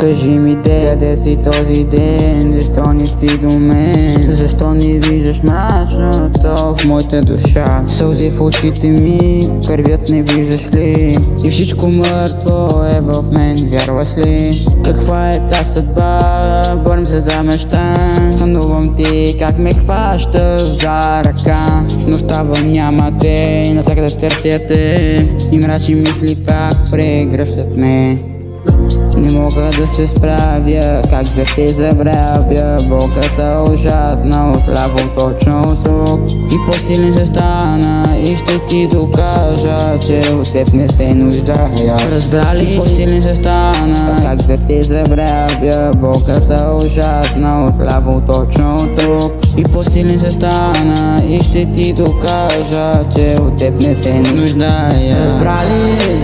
Кажи ми де си този ден, защо не си до мен? Защо не виждаш мрачното в моята душа? Сълзи в очите ми, кървят не виждаш ли? И всичко мъртво е в мен, вярваш ли? Каква е та съдба, борим се за мечта. Сънувам ти как ме хващаш за ръка, но ставам няма те, навсякъде търся те. И мрачни мисли пак прегръщат ме. Не мога да се справя, как да те забравя. Болката ужасна, отляво точно тук. И по-силен ще стана и ще ти докажа, че от теб не се нуждая. Разбрали? И по-силен ще стана, как да те забравя. Болката ужасна, отляво точно тук. И по-силен ще стана и ще ти докажа, че от теб не се нуждая. Разбрали?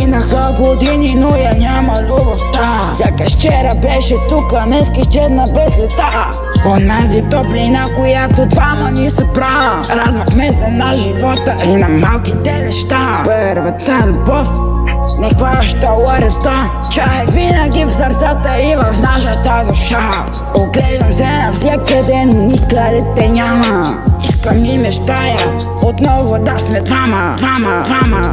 Минаха години, но я няма любовта. Сякаш вчера беше тука, днес изчезна без лета. Онази топлина, която двама ни се права. Радвахме се на живота и на малките неща. Първата любов не хваща лареста. Чай винаги в сърцата и в нашата душа. Оглеждам се навсякъде, но никъде те няма. Искам и мечтая отново да сме двама.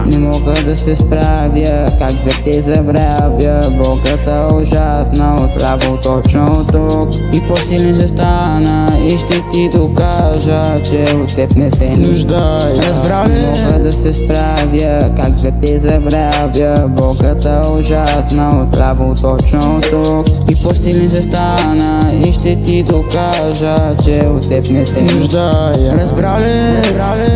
Не мога да се справя, как да те забравя. Болката ужасна, отляво точно тук. И по-силен ще стана и ще ти докажа, че от теб не се нуждая. Разбрали? Не мога да се справя, как да те забравя. Болката ужасна, отляво точно тук. И по-силен ще стана и ще ти докажа, че от теб не се нуждая. Разбрали?